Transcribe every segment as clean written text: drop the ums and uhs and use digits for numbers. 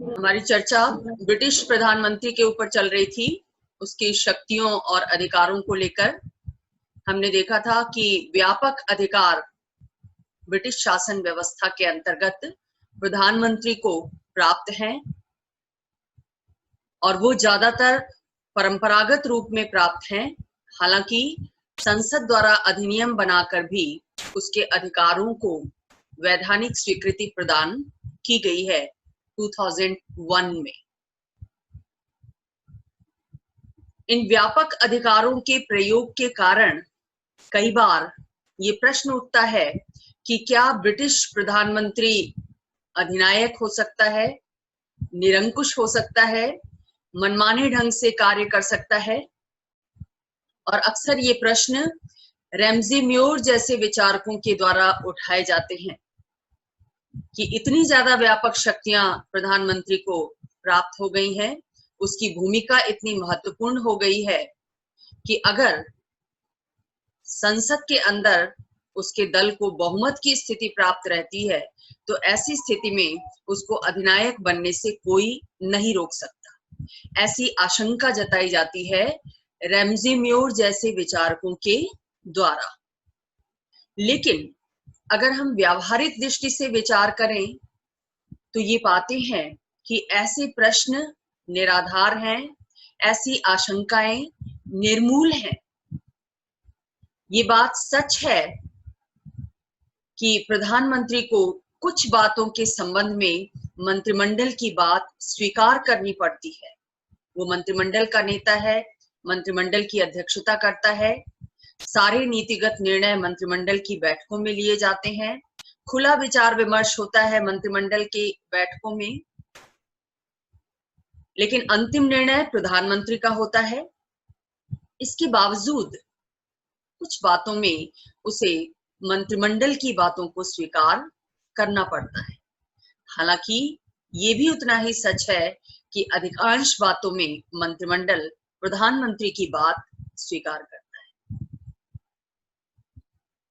हमारी चर्चा ब्रिटिश प्रधानमंत्री के ऊपर चल रही थी, उसकी शक्तियों और अधिकारों को लेकर। हमने देखा था कि व्यापक अधिकार ब्रिटिश शासन व्यवस्था के अंतर्गत प्रधानमंत्री को प्राप्त हैं और वो ज्यादातर परंपरागत रूप में प्राप्त हैं। हालांकि संसद द्वारा अधिनियम बनाकर भी उसके अधिकारों को वैधानिक स्वीकृति प्रदान की गई है 2001 में। इन व्यापक अधिकारों के प्रयोग के कारण कई बार ये प्रश्न उठता है कि क्या ब्रिटिश प्रधानमंत्री अधिनायक हो सकता है, निरंकुश हो सकता है, मनमाने ढंग से कार्य कर सकता है। और अक्सर ये प्रश्न रैमजी म्योर जैसे विचारकों के द्वारा उठाए जाते हैं कि इतनी ज्यादा व्यापक शक्तियां प्रधानमंत्री को प्राप्त हो गई हैं, उसकी भूमिका इतनी महत्वपूर्ण हो गई है कि अगर संसद के अंदर उसके दल को बहुमत की स्थिति प्राप्त रहती है तो ऐसी स्थिति में उसको अधिनायक बनने से कोई नहीं रोक सकता। ऐसी आशंका जताई जाती है रैमजी म्योर जैसे विचारकों के द्वारा। लेकिन अगर हम व्यावहारिक दृष्टि से विचार करें तो ये पाते हैं कि ऐसे प्रश्न निराधार हैं, ऐसी आशंकाएं निर्मूल हैं। ये बात सच है कि प्रधानमंत्री को कुछ बातों के संबंध में मंत्रिमंडल की बात स्वीकार करनी पड़ती है। वो मंत्रिमंडल का नेता है, मंत्रिमंडल की अध्यक्षता करता है, सारे नीतिगत निर्णय मंत्रिमंडल की बैठकों में लिए जाते हैं, खुला विचार विमर्श होता है मंत्रिमंडल की बैठकों में, लेकिन अंतिम निर्णय प्रधानमंत्री का होता है। इसके बावजूद कुछ बातों में उसे मंत्रिमंडल की बातों को स्वीकार करना पड़ता है। हालांकि ये भी उतना ही सच है कि अधिकांश बातों में मंत्रिमंडल प्रधानमंत्री की बात स्वीकार करता है।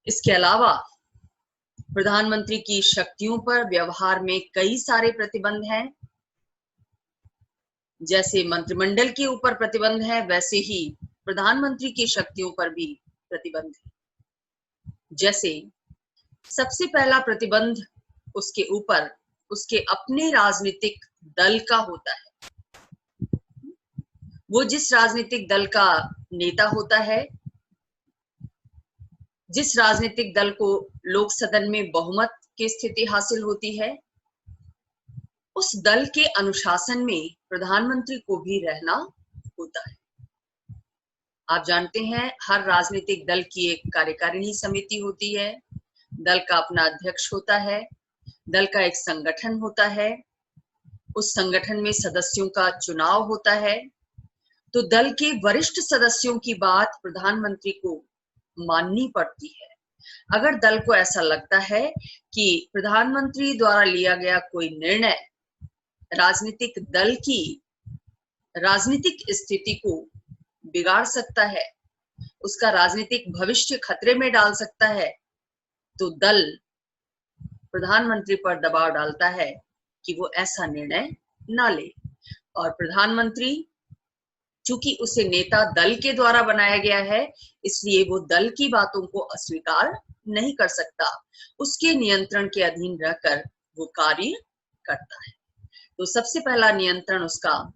इसके अलावा प्रधानमंत्री की शक्तियों पर व्यवहार में कई सारे प्रतिबंध हैं। जैसे मंत्रिमंडल के ऊपर प्रतिबंध है, वैसे ही प्रधानमंत्री की शक्तियों पर भी प्रतिबंध है। जैसे सबसे पहला प्रतिबंध उसके ऊपर उसके अपने राजनीतिक दल का होता है। वो जिस राजनीतिक दल का नेता होता है, जिस राजनीतिक दल को लोक सदन में बहुमत की स्थिति हासिल होती है, उस दल के अनुशासन में प्रधानमंत्री को भी रहना होता है। आप जानते हैं हर राजनीतिक दल की एक कार्यकारिणी समिति होती है, दल का अपना अध्यक्ष होता है, दल का एक संगठन होता है, उस संगठन में सदस्यों का चुनाव होता है। तो दल के वरिष्ठ सदस्यों की बात प्रधानमंत्री को माननी पड़ती है। अगर दल को ऐसा लगता है कि प्रधानमंत्री द्वारा लिया गया कोई निर्णय राजनीतिक दल की राजनीतिक स्थिति को बिगाड़ सकता है, उसका राजनीतिक भविष्य खतरे में डाल सकता है, तो दल प्रधानमंत्री पर दबाव डालता है कि वो ऐसा निर्णय ना ले। और प्रधानमंत्री चूंकि उसे नेता दल के द्वारा बनाया गया है, इसलिए वो दल की बातों को अस्वीकार नहीं कर सकता। उसके नियंत्रण के अधीन रहकर वो कार्य करता है। तो सबसे पहला नियंत्रण उसका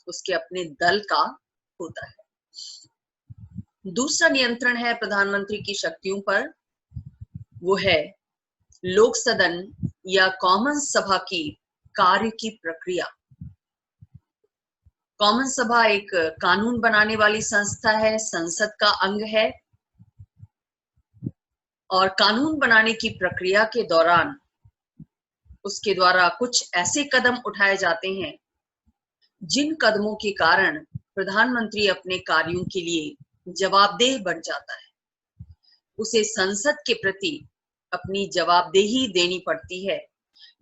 उसके अपने दल का होता है। दूसरा नियंत्रण है प्रधानमंत्री की शक्तियों पर, वो है लोक सदन या कॉमन सभा की कार्य की प्रक्रिया। कॉमन सभा एक कानून बनाने वाली संस्था है, संसद का अंग है, और कानून बनाने की प्रक्रिया के दौरान उसके द्वारा कुछ ऐसे कदम उठाए जाते हैं जिन कदमों के कारण प्रधानमंत्री अपने कार्यों के लिए जवाबदेह बन जाता है। उसे संसद के प्रति अपनी जवाबदेही देनी पड़ती है।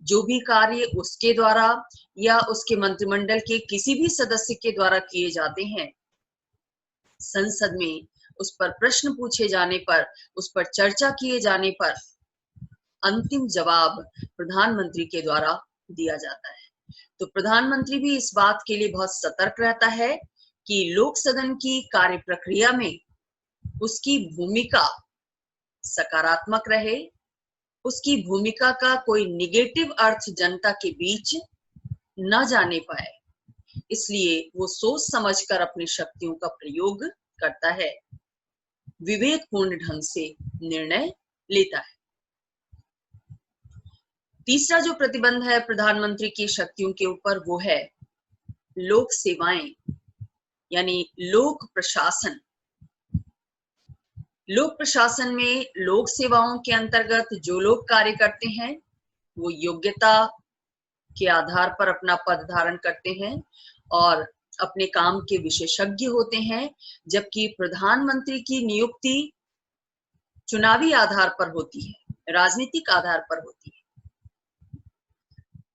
जो भी कार्य उसके द्वारा या उसके मंत्रिमंडल के किसी भी सदस्य के द्वारा किए जाते हैं, संसद में उस पर प्रश्न पूछे जाने पर, उस पर चर्चा किए जाने पर अंतिम जवाब प्रधानमंत्री के द्वारा दिया जाता है। तो प्रधानमंत्री भी इस बात के लिए बहुत सतर्क रहता है कि लोक सदन की कार्य प्रक्रिया में उसकी भूमिका सकारात्मक रहे, उसकी भूमिका का कोई निगेटिव अर्थ जनता के बीच न जाने पाए। इसलिए वो सोच समझकर अपनी शक्तियों का प्रयोग करता है, विवेकपूर्ण ढंग से निर्णय लेता है। तीसरा जो प्रतिबंध है प्रधानमंत्री की शक्तियों के ऊपर वो है लोक सेवाएं, यानी लोक प्रशासन। लोक प्रशासन में लोक सेवाओं के अंतर्गत जो लोग कार्य करते हैं वो योग्यता के आधार पर अपना पद धारण करते हैं और अपने काम के विशेषज्ञ होते हैं, जबकि प्रधानमंत्री की नियुक्ति चुनावी आधार पर होती है, राजनीतिक आधार पर होती है।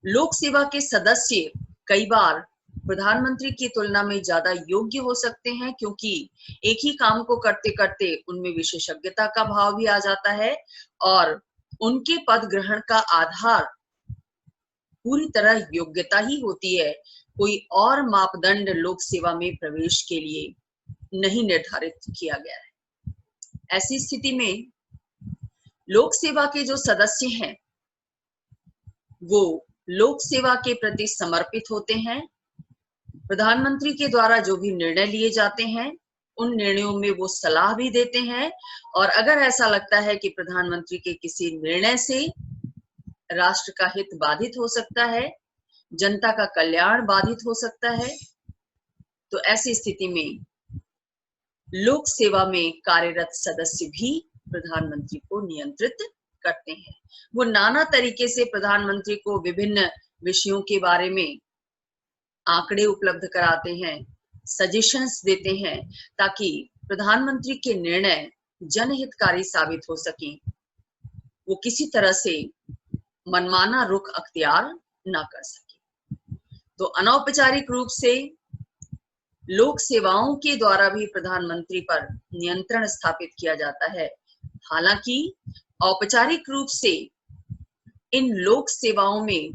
लोक सेवा के सदस्य कई बार प्रधानमंत्री की तुलना में ज्यादा योग्य हो सकते हैं, क्योंकि एक ही काम को करते करते उनमें विशेषज्ञता का भाव भी आ जाता है और उनके पद ग्रहण का आधार पूरी तरह योग्यता ही होती है। कोई और मापदंड लोक सेवा में प्रवेश के लिए नहीं निर्धारित किया गया है। ऐसी स्थिति में लोक सेवा के जो सदस्य हैं वो लोक सेवा के प्रति समर्पित होते हैं। प्रधानमंत्री के द्वारा जो भी निर्णय लिए जाते हैं उन निर्णयों में वो सलाह भी देते हैं, और अगर ऐसा लगता है कि प्रधानमंत्री के किसी निर्णय से राष्ट्र का हित बाधित हो सकता है, जनता का कल्याण बाधित हो सकता है, तो ऐसी स्थिति में लोक सेवा में कार्यरत सदस्य भी प्रधानमंत्री को नियंत्रित करते हैं। वो नाना तरीके से प्रधानमंत्री को विभिन्न विषयों के बारे में आंकड़े उपलब्ध कराते हैं, सजेशंस देते हैं, ताकि प्रधानमंत्री के निर्णय जनहितकारी साबित हो सकें, वो किसी तरह से मनमाना रुख अख्तियार ना कर सके। तो अनौपचारिक रूप से लोक सेवाओं के द्वारा भी प्रधानमंत्री पर नियंत्रण स्थापित किया जाता है। हालांकि औपचारिक रूप से इन लोक सेवाओं में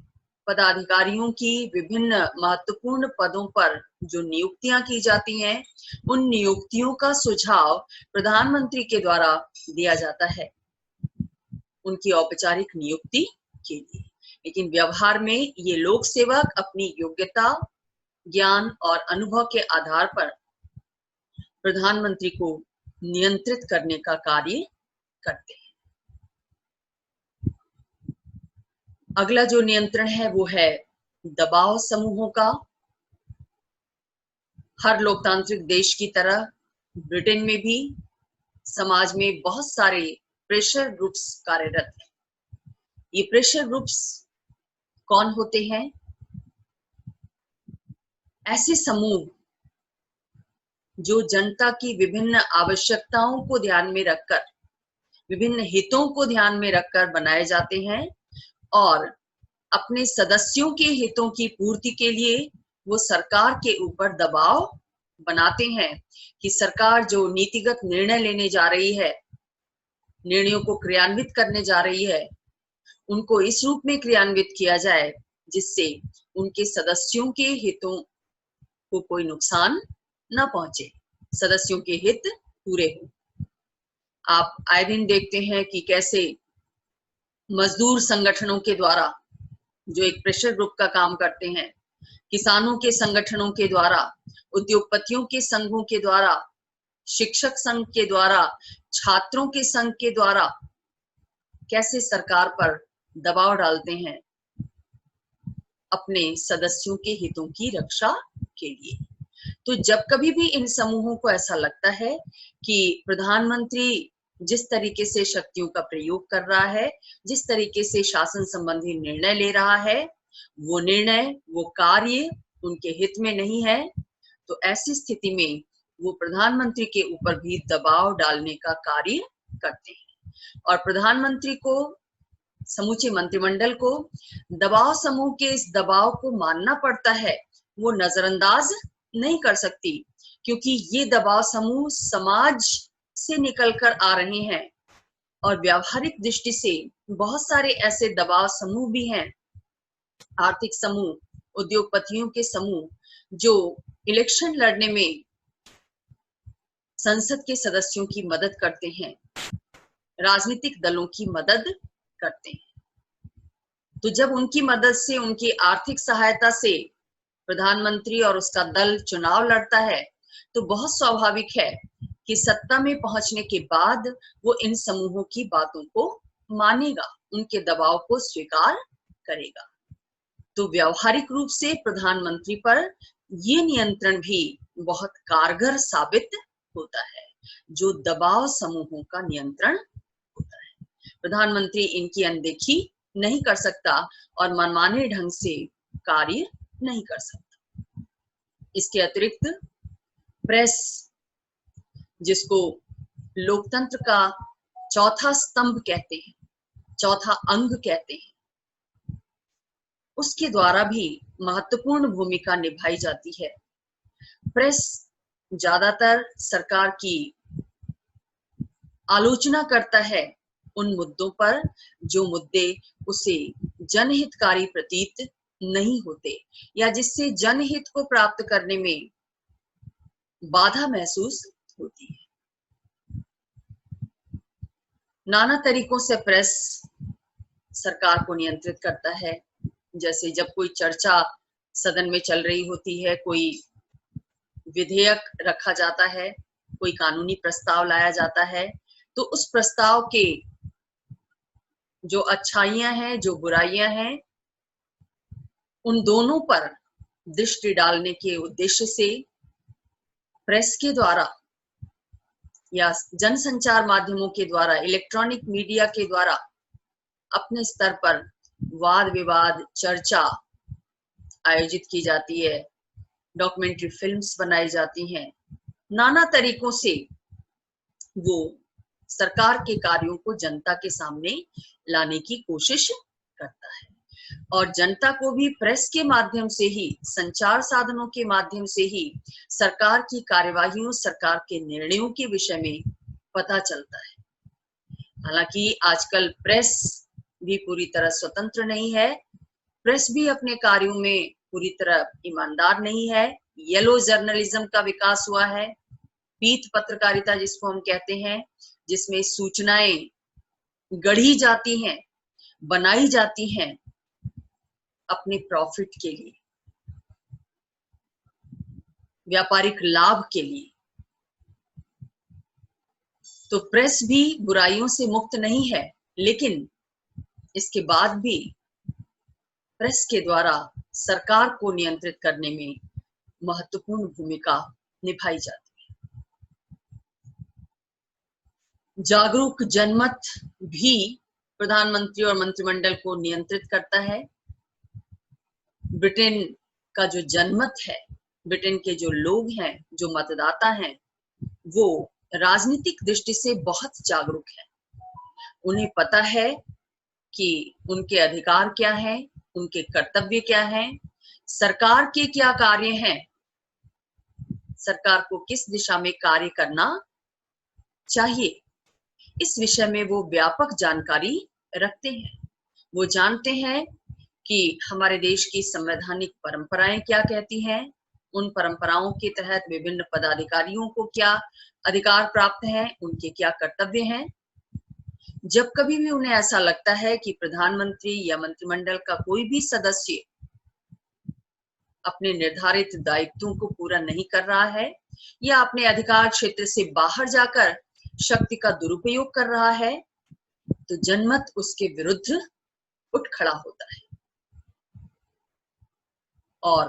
पदाधिकारियों की विभिन्न महत्वपूर्ण पदों पर जो नियुक्तियां की जाती हैं, उन नियुक्तियों का सुझाव प्रधानमंत्री के द्वारा दिया जाता है उनकी औपचारिक नियुक्ति के लिए। लेकिन व्यवहार में ये लोक सेवक अपनी योग्यता, ज्ञान और अनुभव के आधार पर प्रधानमंत्री को नियंत्रित करने का कार्य करते हैं। अगला जो नियंत्रण है वो है दबाव समूहों का। हर लोकतांत्रिक देश की तरह ब्रिटेन में भी समाज में बहुत सारे प्रेशर ग्रुप्स कार्यरत हैं। ये प्रेशर ग्रुप्स कौन होते हैं? ऐसे समूह जो जनता की विभिन्न आवश्यकताओं को ध्यान में रखकर, विभिन्न हितों को ध्यान में रखकर बनाए जाते हैं और अपने सदस्यों के हितों की पूर्ति के लिए वो सरकार के ऊपर दबाव बनाते हैं कि सरकार जो नीतिगत निर्णय लेने जा रही है, निर्णयों को क्रियान्वित करने जा रही है, उनको इस रूप में क्रियान्वित किया जाए जिससे उनके सदस्यों के हितों को कोई नुकसान न पहुंचे, सदस्यों के हित पूरे हों। आप आए दिन देखते हैं कि कैसे मजदूर संगठनों के द्वारा, जो एक प्रेशर ग्रुप का काम करते हैं, किसानों के संगठनों के द्वारा, उद्योगपतियों के संघों के द्वारा, शिक्षक संघ के द्वारा, छात्रों के संघ के द्वारा कैसे सरकार पर दबाव डालते हैं अपने सदस्यों के हितों की रक्षा के लिए। तो जब कभी भी इन समूहों को ऐसा लगता है कि प्रधानमंत्री जिस तरीके से शक्तियों का प्रयोग कर रहा है, जिस तरीके से शासन संबंधी निर्णय ले रहा है, वो निर्णय, वो कार्य उनके हित में नहीं है, तो ऐसी स्थिति में वो प्रधानमंत्री के ऊपर भी दबाव डालने का कार्य करते हैं और प्रधानमंत्री को, समूचे मंत्रिमंडल को दबाव समूह के इस दबाव को मानना पड़ता है। वो नजरअंदाज नहीं कर सकती, क्योंकि ये दबाव समूह समाज से निकलकर आ रहे हैं और व्यावहारिक दृष्टि से बहुत सारे ऐसे दबाव समूह भी हैं, आर्थिक समूह, उद्योगपतियों के समूह जो इलेक्शन लड़ने में संसद के सदस्यों की मदद करते हैं, राजनीतिक दलों की मदद करते हैं। तो जब उनकी मदद से, उनकी आर्थिक सहायता से प्रधानमंत्री और उसका दल चुनाव लड़ता है, तो बहुत स्वाभाविक है कि सत्ता में पहुंचने के बाद वो इन समूहों की बातों को मानेगा, उनके दबाव को स्वीकार करेगा। तो व्यावहारिक रूप से प्रधानमंत्री पर ये नियंत्रण भी बहुत कारगर साबित होता है, जो दबाव समूहों का नियंत्रण होता है। प्रधानमंत्री इनकी अनदेखी नहीं कर सकता और मनमाने ढंग से कार्य नहीं कर सकता। इसके अतिरिक्त प्रेस, जिसको लोकतंत्र का चौथा स्तंभ कहते हैं, चौथा अंग कहते हैं, उसके द्वारा भी महत्वपूर्ण भूमिका निभाई जाती है। प्रेस ज्यादातर सरकार की आलोचना करता है उन मुद्दों पर जो मुद्दे उसे जनहितकारी प्रतीत नहीं होते या जिससे जनहित को प्राप्त करने में बाधा महसूस होती है। नाना तरीकों से प्रेस सरकार को नियंत्रित करता है। जैसे जब कोई चर्चा सदन में चल रही होती है, कोई विधेयक रखा जाता है, कोई कानूनी प्रस्ताव लाया जाता है, तो उस प्रस्ताव के जो अच्छाइयां हैं, जो बुराइयां हैं, उन दोनों पर दृष्टि डालने के उद्देश्य से प्रेस के द्वारा या जनसंचार माध्यमों के द्वारा, इलेक्ट्रॉनिक मीडिया के द्वारा अपने स्तर पर वाद विवाद, चर्चा आयोजित की जाती है, डॉक्यूमेंट्री फिल्म्स बनाई जाती हैं। नाना तरीकों से वो सरकार के कार्यों को जनता के सामने लाने की कोशिश करता है और जनता को भी प्रेस के माध्यम से ही, संचार साधनों के माध्यम से ही सरकार की कार्यवाहियों, सरकार के निर्णयों के विषय में पता चलता है। हालांकि आजकल प्रेस भी पूरी तरह स्वतंत्र नहीं है, प्रेस भी अपने कार्यों में पूरी तरह ईमानदार नहीं है। येलो जर्नलिज्म का विकास हुआ है, पीत पत्रकारिता जिसको हम कहते हैं, जिसमें सूचनाएं गढ़ी जाती हैं, बनाई जाती हैं अपने प्रॉफिट के लिए, व्यापारिक लाभ के लिए। तो प्रेस भी बुराइयों से मुक्त नहीं है, लेकिन इसके बाद भी प्रेस के द्वारा सरकार को नियंत्रित करने में महत्वपूर्ण भूमिका निभाई जाती है। जागरूक जनमत भी प्रधानमंत्री और मंत्रिमंडल को नियंत्रित करता है। ब्रिटेन का जो जनमत है, ब्रिटेन के जो लोग हैं, जो मतदाता हैं, वो राजनीतिक दृष्टि से बहुत जागरूक हैं। उन्हें पता है कि उनके अधिकार क्या हैं, उनके कर्तव्य क्या हैं, सरकार के क्या कार्य हैं, सरकार को किस दिशा में कार्य करना चाहिए। इस विषय में वो व्यापक जानकारी रखते हैं। वो जानते हैं कि हमारे देश की संवैधानिक परंपराएं क्या कहती हैं, उन परंपराओं के तहत विभिन्न पदाधिकारियों को क्या अधिकार प्राप्त हैं, उनके क्या कर्तव्य हैं। जब कभी भी उन्हें ऐसा लगता है कि प्रधानमंत्री या मंत्रिमंडल का कोई भी सदस्य अपने निर्धारित दायित्वों को पूरा नहीं कर रहा है या अपने अधिकार क्षेत्र से बाहर जाकर शक्ति का दुरुपयोग कर रहा है, तो जनमत उसके विरुद्ध उठ खड़ा होता है। और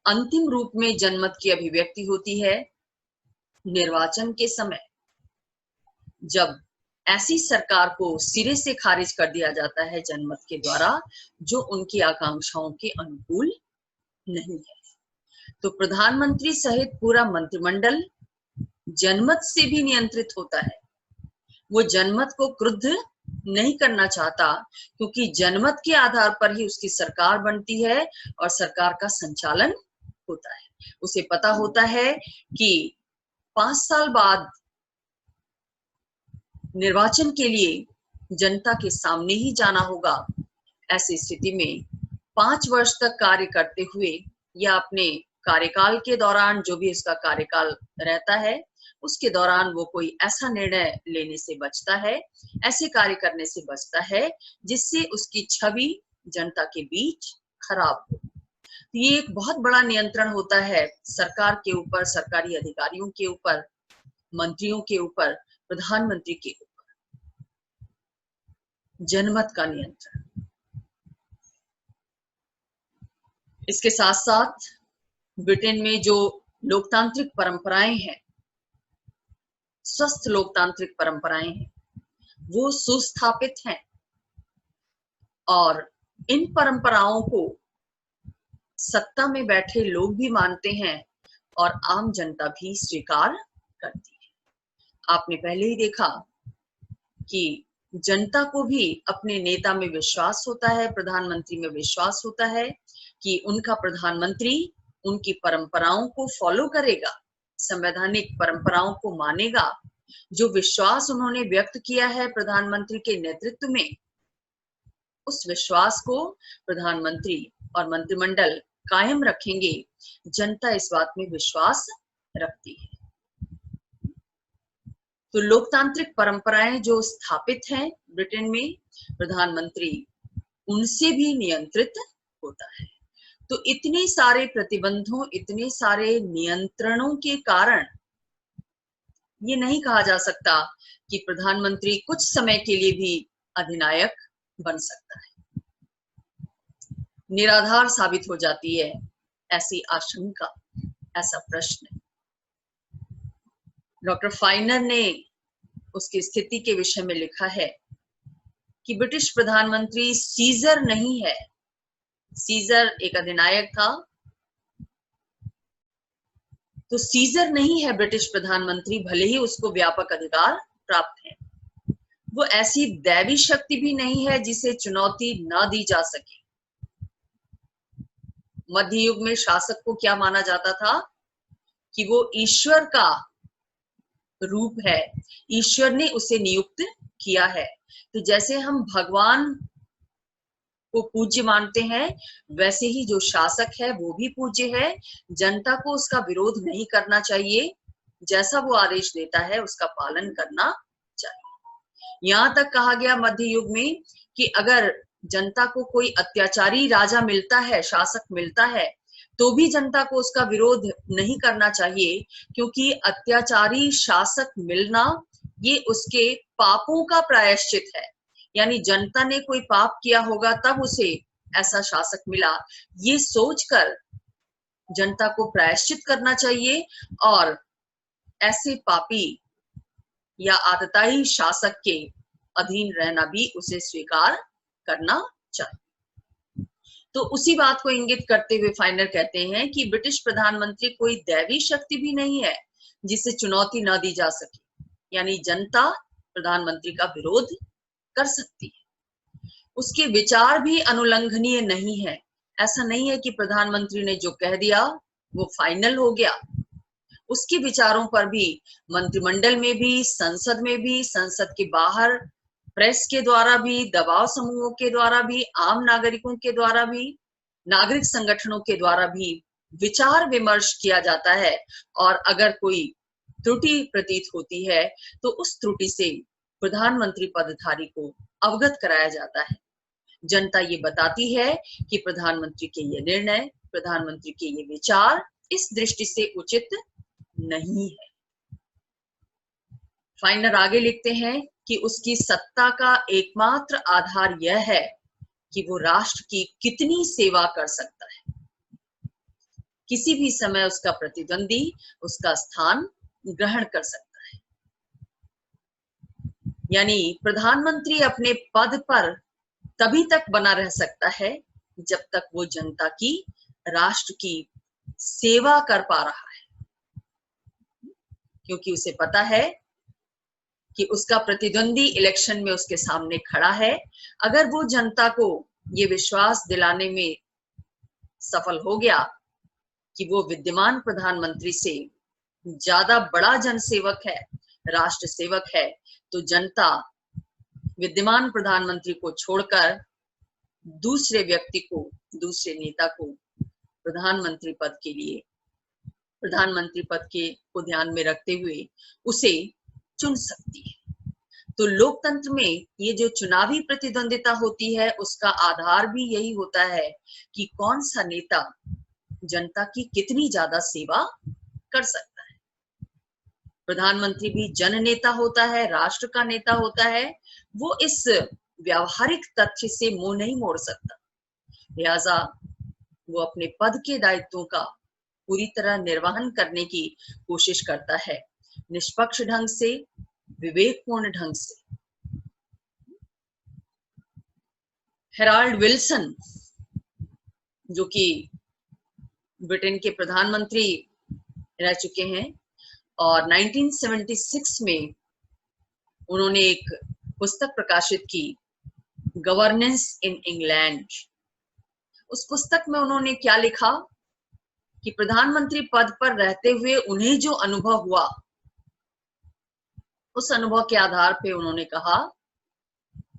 अंतिम रूप में जनमत की अभिव्यक्ति होती है निर्वाचन के समय, जब ऐसी सरकार को सिरे से खारिज कर दिया जाता है जनमत के द्वारा जो उनकी आकांक्षाओं के अनुकूल नहीं है। तो प्रधानमंत्री सहित पूरा मंत्रिमंडल जनमत से भी नियंत्रित होता है। वो जनमत को क्रुद्ध नहीं करना चाहता, क्योंकि जनमत के आधार पर ही उसकी सरकार बनती है और सरकार का संचालन होता है। उसे पता होता है कि 5 साल बाद निर्वाचन के लिए जनता के सामने ही जाना होगा। ऐसी स्थिति में 5 वर्ष तक कार्य करते हुए या अपने कार्यकाल के दौरान, जो भी उसका कार्यकाल रहता है, उसके दौरान वो कोई ऐसा निर्णय लेने से बचता है, ऐसे कार्य करने से बचता है जिससे उसकी छवि जनता के बीच खराब हो। ये एक बहुत बड़ा नियंत्रण होता है सरकार के ऊपर, सरकारी अधिकारियों के ऊपर, मंत्रियों के ऊपर, प्रधानमंत्री के ऊपर, जनमत का नियंत्रण। इसके साथ साथ ब्रिटेन में जो लोकतांत्रिक परंपराएं हैं, स्वस्थ लोकतांत्रिक परंपराएं हैं, वो सुस्थापित हैं और इन परंपराओं को सत्ता में बैठे लोग भी मानते हैं और आम जनता भी स्वीकार करती है। आपने पहले ही देखा कि जनता को भी अपने नेता में विश्वास होता है, प्रधानमंत्री में विश्वास होता है कि उनका प्रधानमंत्री उनकी परंपराओं को फॉलो करेगा, संवैधानिक परंपराओं को मानेगा। जो विश्वास उन्होंने व्यक्त किया है प्रधानमंत्री के नेतृत्व में, उस विश्वास को प्रधानमंत्री और मंत्रिमंडल कायम रखेंगे। जनता इस बात में विश्वास रखती है। तो लोकतांत्रिक परंपराएं जो स्थापित हैं ब्रिटेन में, प्रधानमंत्री उनसे भी नियंत्रित होता है। तो इतने सारे प्रतिबंधों, इतने सारे नियंत्रणों के कारण ये नहीं कहा जा सकता कि प्रधानमंत्री कुछ समय के लिए भी अधिनायक बन सकता है। निराधार साबित हो जाती है ऐसी आशंका, ऐसा प्रश्न। डॉक्टर फाइनर ने उसकी स्थिति के विषय में लिखा है कि ब्रिटिश प्रधानमंत्री सीजर नहीं है। सीजर एक अधिनायक था, तो सीजर नहीं है ब्रिटिश प्रधानमंत्री, भले ही उसको व्यापक अधिकार प्राप्त है। वो ऐसी दैवी शक्ति भी नहीं है जिसे चुनौती ना दी जा सके। मध्य युग में शासक को क्या माना जाता था कि वो ईश्वर का रूप है, ईश्वर ने उसे नियुक्त किया है। तो जैसे हम भगवान को पूज्य मानते हैं, वैसे ही जो शासक है वो भी पूज्य है। जनता को उसका विरोध नहीं करना चाहिए, जैसा वो आदेश देता है उसका पालन करना चाहिए। यहाँ तक कहा गया मध्य युग में कि अगर जनता को कोई अत्याचारी राजा मिलता है, शासक मिलता है, तो भी जनता को उसका विरोध नहीं करना चाहिए, क्योंकि अत्याचारी शासक मिलना ये उसके पापों का प्रायश्चित है। यानी जनता ने कोई पाप किया होगा तब उसे ऐसा शासक मिला, ये सोचकर जनता को प्रायश्चित करना चाहिए और ऐसे पापी या आतताई शासक के अधीन रहना भी उसे स्वीकार करना चाहिए। तो उसी बात को इंगित करते हुए फाइनर कहते हैं कि ब्रिटिश प्रधानमंत्री कोई दैवी शक्ति भी नहीं है जिसे चुनौती ना दी जा सके। यानी जनता प्रधानमंत्री का विरोध कर सकती है, उसके विचार भी अनुलंघनीय नहीं है। ऐसा नहीं है कि प्रधानमंत्री ने जो कह दिया वो फाइनल हो गया। उसके विचारों पर भी मंत्रिमंडल में भी, संसद में भी, संसद के बाहर प्रेस के द्वारा भी, दबाव समूहों के द्वारा भी, आम नागरिकों के द्वारा भी, नागरिक संगठनों के द्वारा भी विचार विमर्श किया जाता है। और अगर कोई त्रुटि प्रतीत होती है तो उस त्रुटि से प्रधानमंत्री पदधारी को अवगत कराया जाता है। जनता ये बताती है कि प्रधानमंत्री के ये निर्णय, प्रधानमंत्री के ये विचार इस दृष्टि से उचित नहीं है। फाइनर आगे लिखते हैं कि उसकी सत्ता का एकमात्र आधार यह है कि वो राष्ट्र की कितनी सेवा कर सकता है। किसी भी समय उसका प्रतिद्वंदी उसका स्थान ग्रहण कर सकता है। यानी प्रधानमंत्री अपने पद पर तभी तक बना रह सकता है जब तक वो जनता की, राष्ट्र की सेवा कर पा रहा है, क्योंकि उसे पता है कि उसका प्रतिद्वंदी इलेक्शन में उसके सामने खड़ा है। अगर वो जनता को ये विश्वास दिलाने में सफल हो गया कि वो विद्यमान प्रधानमंत्री से ज्यादा बड़ा जनसेवक है, राष्ट्र सेवक है, तो जनता विद्यमान प्रधानमंत्री को छोड़कर दूसरे व्यक्ति को, दूसरे नेता को प्रधानमंत्री पद के लिए, प्रधानमंत्री पद के को ध्यान में रखते हुए उसे चुन सकती है। तो लोकतंत्र में ये जो चुनावी प्रतिद्वंदिता होती है, उसका आधार भी यही होता है कि कौन सा नेता जनता की कितनी ज्यादा सेवा कर सकता है। प्रधानमंत्री भी जन नेता होता है, राष्ट्र का नेता होता है, वो इस व्यावहारिक तथ्य से मुंह नहीं मोड़ सकता। लिहाजा वो अपने पद के दायित्वों का पूरी तरह निर्वहन करने की कोशिश करता है, निष्पक्ष ढंग से, विवेकपूर्ण ढंग से। हेराल्ड विल्सन, जो कि ब्रिटेन के प्रधानमंत्री रह चुके हैं, और 1976 में उन्होंने एक पुस्तक प्रकाशित की, गवर्नेंस इन इंग्लैंड। उस पुस्तक में उन्होंने क्या लिखा कि प्रधानमंत्री पद पर रहते हुए उन्हें जो अनुभव हुआ, उस अनुभव के आधार पे उन्होंने कहा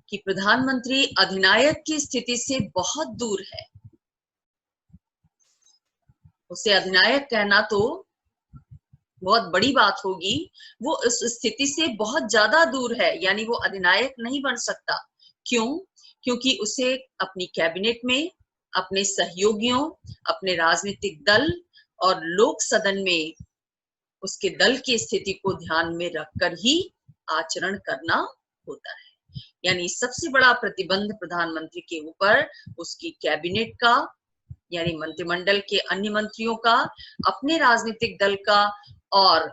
कि प्रधानमंत्री अधिनायक की स्थिति से बहुत दूर है। उसे अधिनायक कहना तो बहुत बड़ी बात होगी, वो इस स्थिति से बहुत ज्यादा दूर है, यानी वो अधिनायक नहीं बन सकता। क्यों? क्योंकि उसे अपनी कैबिनेट में अपने सहयोगियों, अपने राजनीतिक दल और लोक सदन में उसके दल की स्थिति को ध्यान में रखकर ही आचरण करना होता है। यानी सबसे बड़ा प्रतिबंध प्रधानमंत्री के ऊपर उसकी कैबिनेट का, यानी मंत्रिमंडल के अन्य मंत्रियों का, अपने राजनीतिक दल का और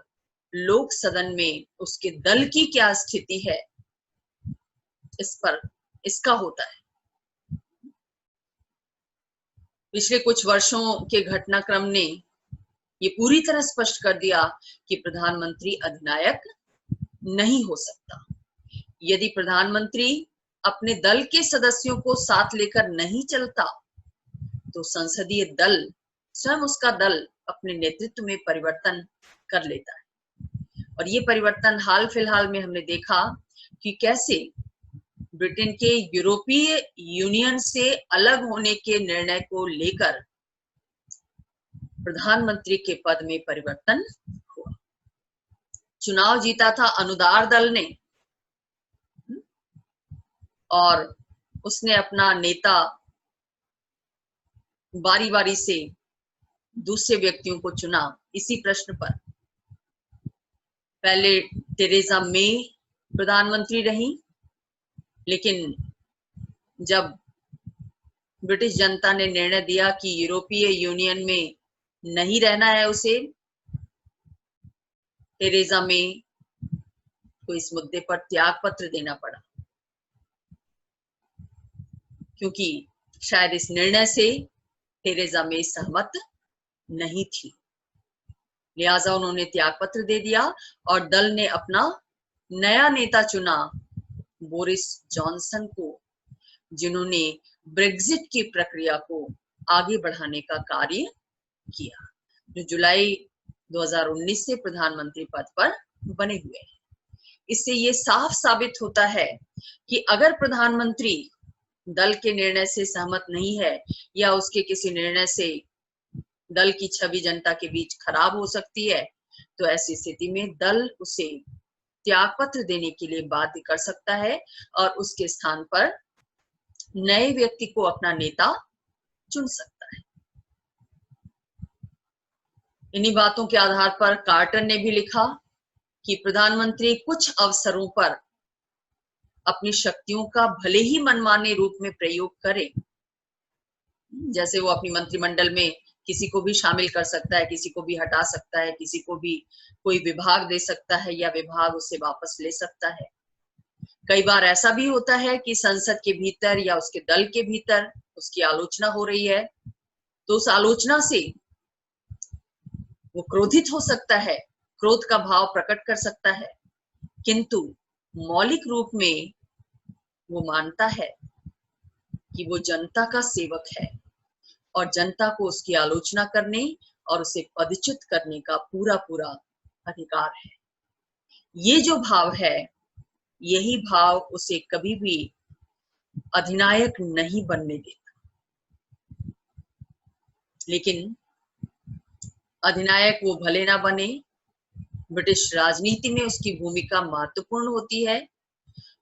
लोक सदन में उसके दल की क्या स्थिति है, इस पर इसका होता है। पिछले कुछ वर्षों के घटनाक्रम ने ये पूरी तरह स्पष्ट कर दिया कि प्रधानमंत्री अधिनायक नहीं हो सकता। यदि प्रधानमंत्री अपने दल के सदस्यों को साथ लेकर नहीं चलता, तो संसदीय दल, स्वयं उसका दल अपने नेतृत्व में परिवर्तन कर लेता है। और ये परिवर्तन हाल फिलहाल में हमने देखा कि कैसे ब्रिटेन के यूरोपीय यूनियन से अलग होने के निर्णय को लेकर प्रधानमंत्री के पद में परिवर्तन हुआ। चुनाव जीता था अनुदार दल ने, और उसने अपना नेता बारी बारी से दूसरे व्यक्तियों को चुना इसी प्रश्न पर। पहले टेरेसा मे प्रधानमंत्री रही, लेकिन जब ब्रिटिश जनता ने निर्णय दिया कि यूरोपीय यूनियन में नहीं रहना है उसे, टेरेसा मे को इस मुद्दे पर त्याग पत्र देना पड़ा, क्योंकि शायद इस निर्णय से टेरेसा मे सहमत नहीं थी। लिहाजा उन्होंने त्याग पत्र दे दिया और दल ने अपना नया नेता चुना, बोरिस जॉनसन को, जिन्होंने ब्रेक्जिट की प्रक्रिया को आगे बढ़ाने का कार्य किया, जो जुलाई 2019 से प्रधानमंत्री पद पर बने हुए हैं। इससे ये साफ साबित होता है कि अगर प्रधानमंत्री दल के निर्णय से सहमत नहीं है, या उसके किसी निर्णय से दल की छवि जनता के बीच खराब हो सकती है, तो ऐसी स्थिति में दल उसे त्यागपत्र देने के लिए बाध्य कर सकता है और उसके स्थान पर नए व्यक्ति को अपना नेता चुन सकता है। इन्हीं बातों के आधार पर कार्टर ने भी लिखा कि प्रधानमंत्री कुछ अवसरों पर अपनी शक्तियों का भले ही मनमाने रूप में प्रयोग करे, जैसे वो अपनी मंत्रिमंडल में किसी को भी शामिल कर सकता है, किसी को भी हटा सकता है, किसी को भी कोई विभाग दे सकता है या विभाग उसे वापस ले सकता है। कई बार ऐसा भी होता है कि संसद के भीतर या उसके दल के भीतर उसकी आलोचना हो रही है, तो उस आलोचना से वो क्रोधित हो सकता है, क्रोध का भाव प्रकट कर सकता है, किंतु मौलिक रूप में वो मानता है कि वो जनता का सेवक है और जनता को उसकी आलोचना करने और उसे पदच्युत करने का पूरा पूरा अधिकार है। ये जो भाव है, यही भाव उसे कभी भी अधिनायक नहीं बनने देता। लेकिन अधिनायक वो भले ना बने, ब्रिटिश राजनीति में उसकी भूमिका महत्वपूर्ण होती है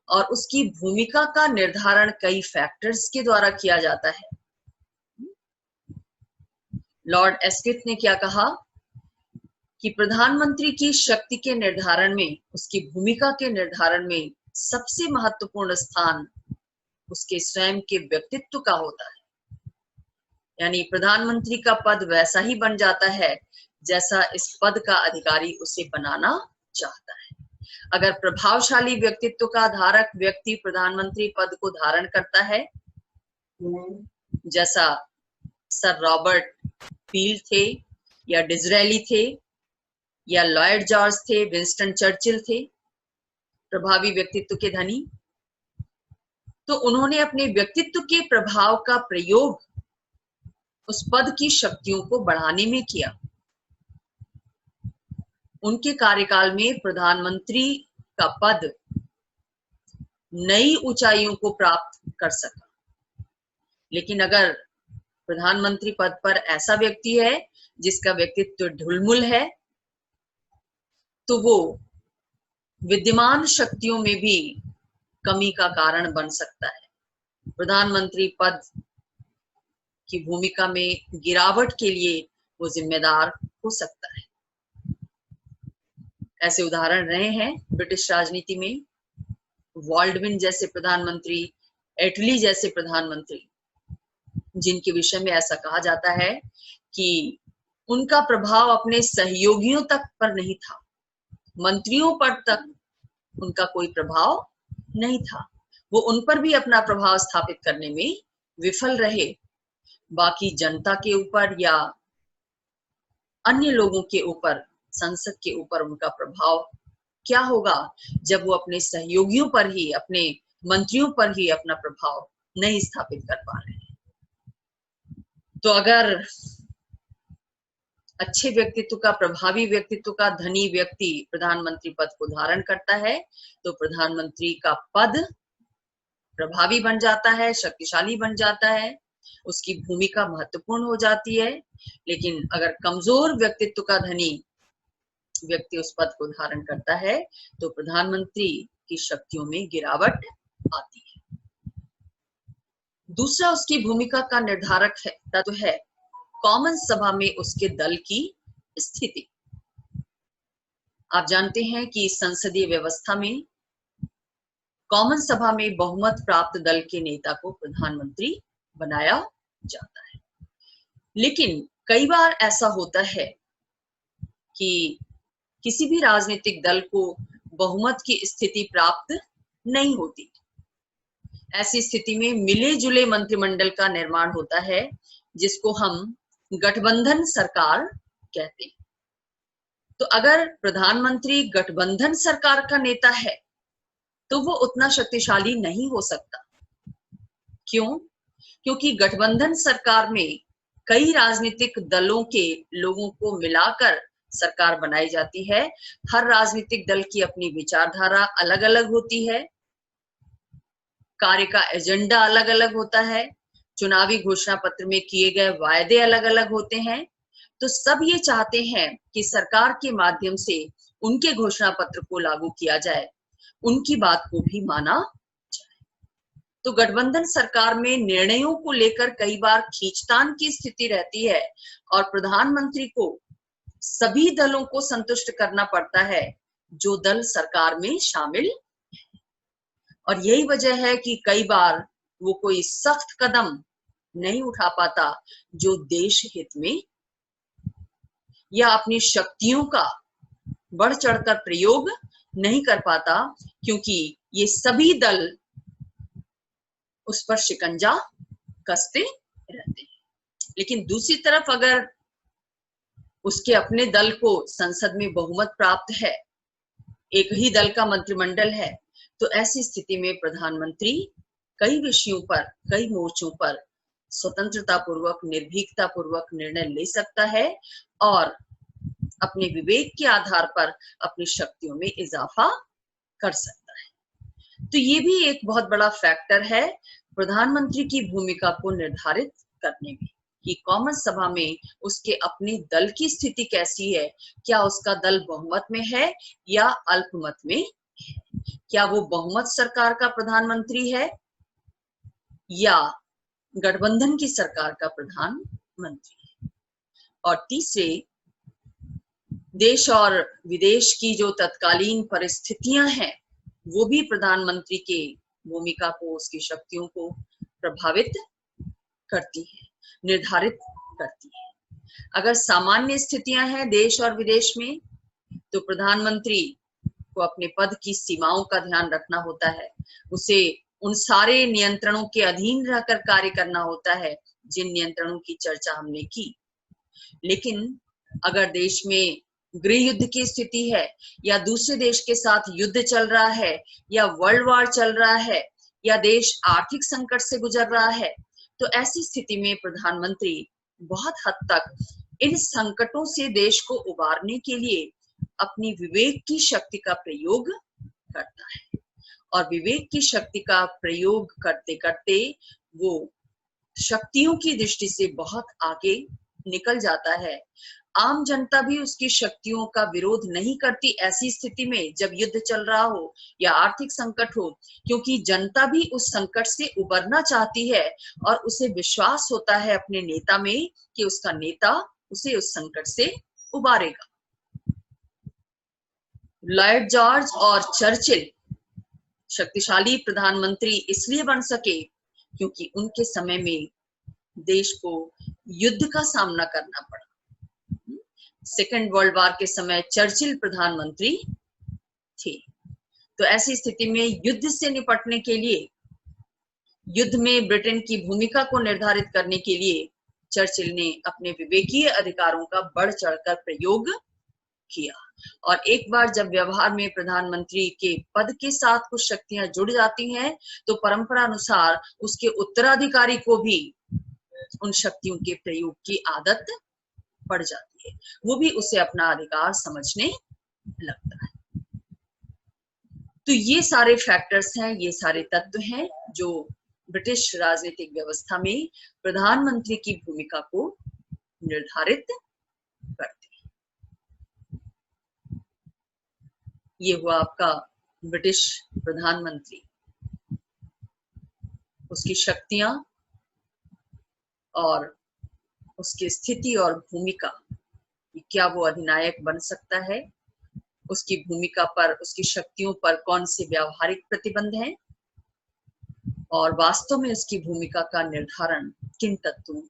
और उसकी भूमिका का निर्धारण कई फैक्टर्स के द्वारा किया जाता है। लॉर्ड एस्किथ ने क्या कहा कि प्रधानमंत्री की शक्ति के निर्धारण में, उसकी भूमिका के निर्धारण में सबसे महत्वपूर्ण स्थान उसके स्वयं के व्यक्तित्व का होता है। यानी प्रधानमंत्री का पद वैसा ही बन जाता है जैसा इस पद का अधिकारी उसे बनाना चाहता है। अगर प्रभावशाली व्यक्तित्व का धारक व्यक्ति प्रधानमंत्री पद को धारण करता है, जैसा सर रॉबर्ट पील थे या डिज़रेली थे या लॉयड जॉर्ज थे, विंस्टन चर्चिल थे, प्रभावी व्यक्तित्व के धनी, तो उन्होंने अपने व्यक्तित्व के प्रभाव का प्रयोग उस पद की शक्तियों को बढ़ाने में किया। उनके कार्यकाल में प्रधानमंत्री का पद नई ऊंचाइयों को प्राप्त कर सका। लेकिन अगर प्रधानमंत्री पद पर ऐसा व्यक्ति है जिसका व्यक्तित्व ढुलमुल है, तो वो विद्यमान शक्तियों में भी कमी का कारण बन सकता है। प्रधानमंत्री पद की भूमिका में गिरावट के लिए वो जिम्मेदार हो सकता है। ऐसे उदाहरण रहे हैं ब्रिटिश राजनीति में, वॉल्डविन जैसे प्रधानमंत्री, एटली जैसे प्रधानमंत्री, जिनके विषय में ऐसा कहा जाता है कि उनका प्रभाव अपने सहयोगियों तक पर नहीं था, मंत्रियों पर तक उनका कोई प्रभाव नहीं था। वो उन पर भी अपना प्रभाव स्थापित करने में विफल रहे। बाकी जनता के ऊपर या अन्य लोगों के ऊपर, संसद के ऊपर उनका प्रभाव क्या होगा जब वो अपने सहयोगियों पर ही, अपने मंत्रियों पर ही अपना प्रभाव नहीं स्थापित कर पा रहे हैं। तो अगर अच्छे व्यक्तित्व का, प्रभावी व्यक्तित्व का धनी व्यक्ति प्रधानमंत्री पद को धारण करता है, तो प्रधानमंत्री का पद प्रभावी बन जाता है, शक्तिशाली बन जाता है, उसकी भूमिका महत्वपूर्ण हो जाती है। लेकिन अगर कमजोर व्यक्तित्व का धनी व्यक्ति उस पद को धारण करता है, तो प्रधानमंत्री की शक्तियों में गिरावट आती है। दूसरा उसकी भूमिका का निर्धारक है तत्व है कॉमन सभा में उसके दल की स्थिति। आप जानते हैं कि संसदीय व्यवस्था में कॉमन सभा में बहुमत प्राप्त दल के नेता को प्रधानमंत्री बनाया जाता है। लेकिन कई बार ऐसा होता है कि किसी भी राजनीतिक दल को बहुमत की स्थिति प्राप्त नहीं होती। ऐसी स्थिति में मिले जुले मंत्रिमंडल का निर्माण होता है, जिसको हम गठबंधन सरकार कहते हैं। तो अगर प्रधानमंत्री गठबंधन सरकार का नेता है, तो वो उतना शक्तिशाली नहीं हो सकता। क्यों? क्योंकि गठबंधन सरकार में कई राजनीतिक दलों के लोगों को मिलाकर सरकार बनाई जाती है। हर राजनीतिक दल की अपनी विचारधारा अलग अलग होती है, कार्य का एजेंडा अलग अलग होता है, चुनावी घोषणा पत्र में किए गए वायदे अलग अलग होते हैं। तो सब ये चाहते हैं कि सरकार के माध्यम से उनके घोषणा पत्र को लागू किया जाए, उनकी बात को भी माना जाए। तो गठबंधन सरकार में निर्णयों को लेकर कई बार खींचतान की स्थिति रहती है और प्रधानमंत्री को सभी दलों को संतुष्ट करना पड़ता है जो दल सरकार में शामिल है। और यही वजह है कि कई बार वो कोई सख्त कदम नहीं उठा पाता जो देश हित में, या अपनी शक्तियों का बढ़ चढ़कर प्रयोग नहीं कर पाता, क्योंकि ये सभी दल उस पर शिकंजा कसते रहते हैं। लेकिन दूसरी तरफ अगर उसके अपने दल को संसद में बहुमत प्राप्त है, एक ही दल का मंत्रिमंडल है, तो ऐसी स्थिति में प्रधानमंत्री कई विषयों पर, कई मोर्चों पर स्वतंत्रता पूर्वक, निर्भीकता पूर्वक निर्णय ले सकता है और अपने विवेक के आधार पर अपनी शक्तियों में इजाफा कर सकता है। तो ये भी एक बहुत बड़ा फैक्टर है प्रधानमंत्री की भूमिका को निर्धारित करने में कि कॉमन सभा में उसके अपने दल की स्थिति कैसी है, क्या उसका दल बहुमत में है या अल्पमत में है, क्या वो बहुमत सरकार का प्रधानमंत्री है या गठबंधन की सरकार का प्रधानमंत्री है। और तीसरे, देश और विदेश की जो तत्कालीन परिस्थितियां हैं वो भी प्रधानमंत्री के भूमिका को, उसकी शक्तियों को प्रभावित करती है, निर्धारित करती है। अगर सामान्य स्थितियां हैं देश और विदेश में तो प्रधानमंत्री को अपने पद की सीमाओं का ध्यान रखना होता है, उसे उन सारे नियंत्रणों के अधीन रहकर कार्य करना होता है जिन नियंत्रणों की चर्चा हमने की। लेकिन अगर देश में गृह युद्ध की स्थिति है या दूसरे देश के साथ युद्ध चल रहा है या वर्ल्ड वॉर चल रहा है या देश आर्थिक संकट से गुजर रहा है, तो ऐसी स्थिति में प्रधानमंत्री बहुत हद तक इन संकटों से देश को उबारने के लिए अपनी विवेक की शक्ति का प्रयोग करता है। और विवेक की शक्ति का प्रयोग करते करते वो शक्तियों की दृष्टि से बहुत आगे निकल जाता है। आम जनता भी उसकी शक्तियों का विरोध नहीं करती ऐसी स्थिति में जब युद्ध चल रहा हो या आर्थिक संकट हो, क्योंकि जनता भी उस संकट से उबरना चाहती है और उसे विश्वास होता है अपने नेता में कि उसका नेता उसे उस संकट से उबारेगा। लॉर्ड जॉर्ज और चर्चिल शक्तिशाली प्रधानमंत्री इसलिए बन सके क्योंकि उनके समय में देश को युद्ध का सामना करना पड़ा। सेकेंड वर्ल्ड वॉर के समय चर्चिल प्रधानमंत्री थे। तो ऐसी स्थिति में युद्ध से निपटने के लिए, युद्ध में ब्रिटेन की भूमिका को निर्धारित करने के लिए चर्चिल ने अपने विवेकीय अधिकारों का बढ़ चढ़कर प्रयोग किया। और एक बार जब व्यवहार में प्रधानमंत्री के पद के साथ कुछ शक्तियां जुड़ जाती हैं तो परंपरा अनुसार उसके उत्तराधिकारी को भी उन शक्तियों के प्रयोग की आदत पड़ जाती है, वो भी उसे अपना अधिकार समझने लगता है। तो ये सारे फैक्टर्स हैं, ये सारे तत्व हैं जो ब्रिटिश राजनीतिक व्यवस्था में प्रधानमंत्री की भूमिका को निर्धारित करते हैं। ये हुआ आपका ब्रिटिश प्रधानमंत्री, उसकी शक्तियां और उसकी स्थिति और भूमिका, क्या वो अधिनायक बन सकता है, उसकी भूमिका पर, उसकी शक्तियों पर कौन से व्यावहारिक प्रतिबंध हैं और वास्तव में उसकी भूमिका का निर्धारण किन तत्वों